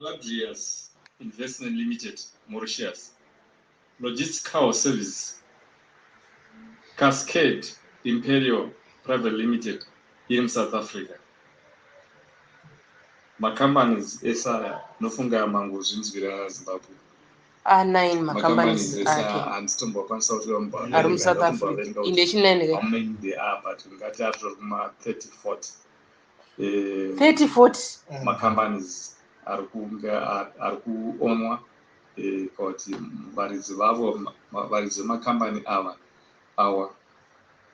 Luxurious Investment Limited, Mauritius. Logistical Service, Cascade Imperial Private Limited in South Africa. Companies esa nofunga mangu zvinzvira Zimbabwe. 9 companies andistombo kwanisa kuti ari mu South Africa inde chinene how many they are, but ngati ari kuma 30-40 30-40 companies ari kuonwa kuti varidzi vavo varidzi vemakombani awa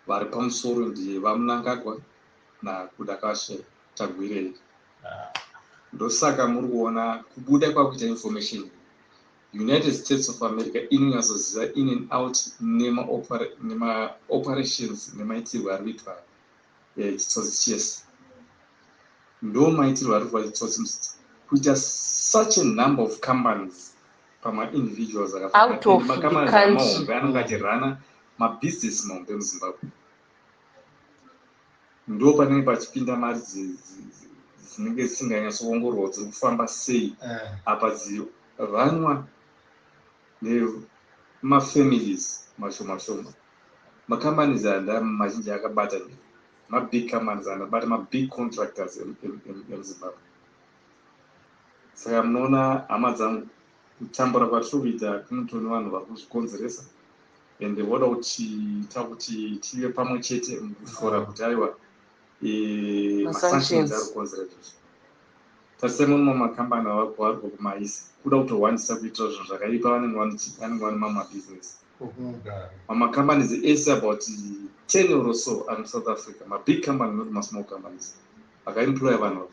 vari pamusoro ndiye vamunangagwa nakuda kwashe tagwirei. Ndosaka muri kuona kubuda kwakuita information United States of America inonyasoziva in and out nema operations nemaitirwo ari kuitwa chitsotsi chese. Ndo maitirwo ari kuitwa chitsotsi kuita such a number of companies pama individuals out of the country anonga achirana mabusiness mahombe muZimbabwe. Ndo panenge pachipinda mari dzinenge dzisinganyatsoongororwa dziri kufamba sei apa vanwa nemafamilies mashoma macompanies anda mazhinji akabata mabig companies anabata mabig contractors emuZimbabwe. Saka munoona hama dzangu kutambura kwatiri kuita kunotoni vanhu vari kuzvikonzeresa ende voda kuti tive pamwe chete mukufora kuti aiwa masanctions ari kukonzera izvozvo. Tasema mumwe makambani vari kumaisa kuda kutowandisa kuitira zvinhu zvakaipa vanenge vane mamwe mabusiness. Mamacompanies ese about 10 or so ari muSouth Africa, mabig company not masmall companies akaemploya vanhu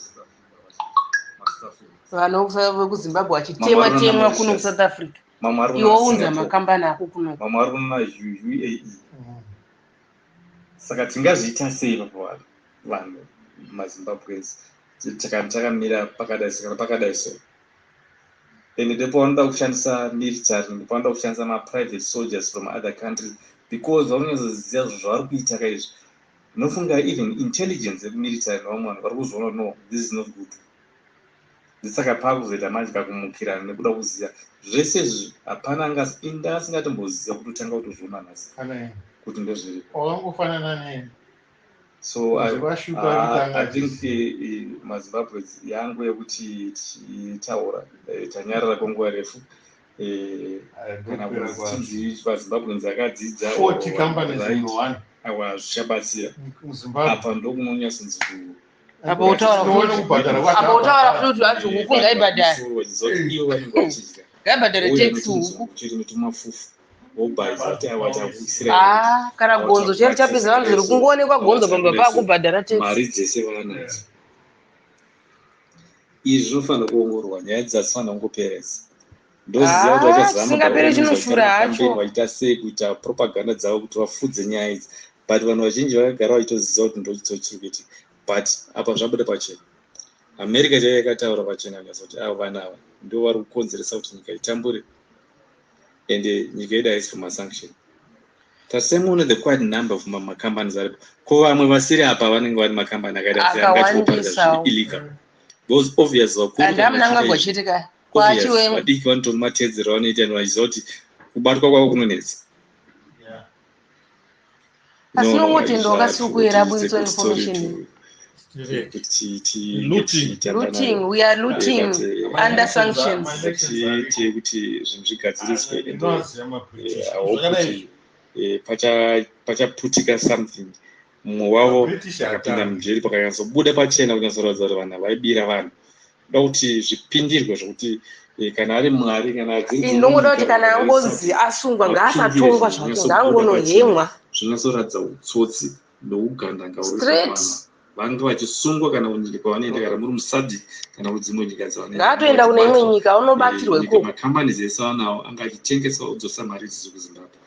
vekuzimbabwe vachitemwa kuno kuSouth Africa. Iwo unza makambani ako kuno mamwe ari kuna UAE. Saka tingazviita sei papo vanhu maZimbabweans takamira pakadai so. Ende ndipo vanoda kushandisa military, ndipo vanoda kushandisa ma-private soldiers from other countries because vanonyazoziva zvavari kuita kaizvo. Nofunga even intelligence military vamwe vanhu vari kuzoona no, this is not good. Saka pakuzoita manje kakumukirana nekuda kuziva zvese izvi hapana asingatomboziva kutotanga kutozviona nhasi kuti ndezviri. So I think maZimbabwe yangu yekuti tichitaura tanyarara kwenguva refu kana kuti vaZimbabweans akadzidza 40 companies in one awa zvichabatsira apa ndokunonyatsonzi apa utaura kuti wacho huku ngaibhadhara ngaibhadhara tax huku chiri mutumafufu kana gonzo chero chapedza vanhu zviri kungoonekwa gonzo pamba pakubhadhara tax. Mari dzese vanadzo izvi zvinofanira kuongororwa, nyaya dzinofanira kungoperesa. Ndoziva kuti vachazama chinoshura hacho vaita sei kuita propaganda dzavo kuti vafudze nyaya idzi, but vanhu vazhinji vakagara vachitoziva kuti ndochiri kuitika. But apa zvabuda pachena, America chaiyo yakataura pachena kuti avo vana ava ndo vari kukonzeresa kuti nyika itambure ende nyika yedu haisi pamasanction. Tasemuona the quite number of macompanies aripo. Ko vamwe vasiri apa vanenge vari macompany akawandisa illegal because obvious andamunangagwa chete ka kwachiwemo vadiki vanotoni matedzero vanoita vachiziva kuti kubatwa kwavo kunonetsa. asi nongoti ndo wakasukuyera buritso information looting, we are looting under sanctions. Kuti zvinhu zvigadziriswe pachaputika something mumwe wavo akapinda mujeri pakanyatsobuda pachena kunyatsoratidza kuti vanhu vaibira vanhu. Ndoda kuti zvipindirwe zvokuti kana ari mwari kana ndinongoda kuti kana angozi asungwa ngaasatongwa zvake ngaangonohemwa. Zvinatsoratidza utsotsi nougandanga vange vachisungwa kana kunyika kwavanoenda kana muri musadhi kana kudzimwe nyika dzavanoenda. Ngatoenda kune imwe nyika unobatirwa ikoko. Macompanies ese vanawo angachitengesa kudzosa mari idzi kuZimbabwe.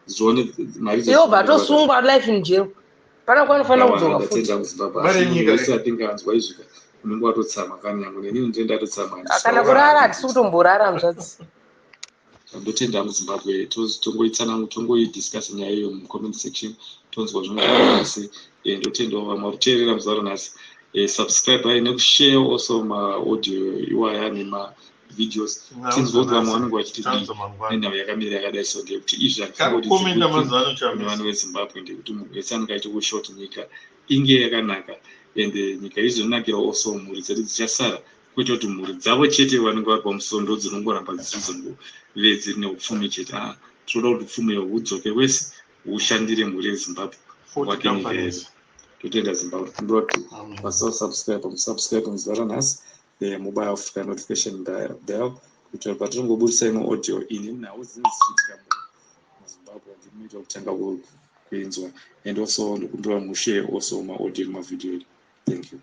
Zvione mari idzi. Iwo batosungwa life in jail. Pana kwanofanira kudzoka futi. Vari nyika yatinga anzwa izvika. Unenge watotsama kana nyange neni ndenda atotsama. Kana kurara hatisi kutomborara muzvadzi. Ndotenda muZimbabwe tongoitsana tongoidiscuss nyaya iyo mu comment section tonzwa zvinoita sei. Ndotenda vamwe vakuteerera muzaro nhasi subscribe nekushare also maaudio iwaya nemavideos. Tinzvodza vamwe vanenge vachiti nenhau yakamira yakadai so ndekuti izvi zvakakune vanhu vezimbabwe ndekuti munhu wese anenge achikushoti nyika inge yakanaka ende nyika izonakira also mhuri dzedu dzichasara, kwete kuti mhuri dzavo chete vanenge vari pamusoro ndo dzinongoramba dzichizongove dziri neupfumi chete. Tinoda kuti upfumi hudzoke wese hushandire mhuri yezimbabwe wake nyika. Totenda Zimbabwe. Ndoti subscribe muzara nhasi mobile Africa notification bell kuti patinongobudisa imwe audio ini nhau dzinenge dzichiitika muZimbabwe ndinoita kutanga kuinzwa, and also ndokumbira mushare also maaudio nemavideo. Thank you.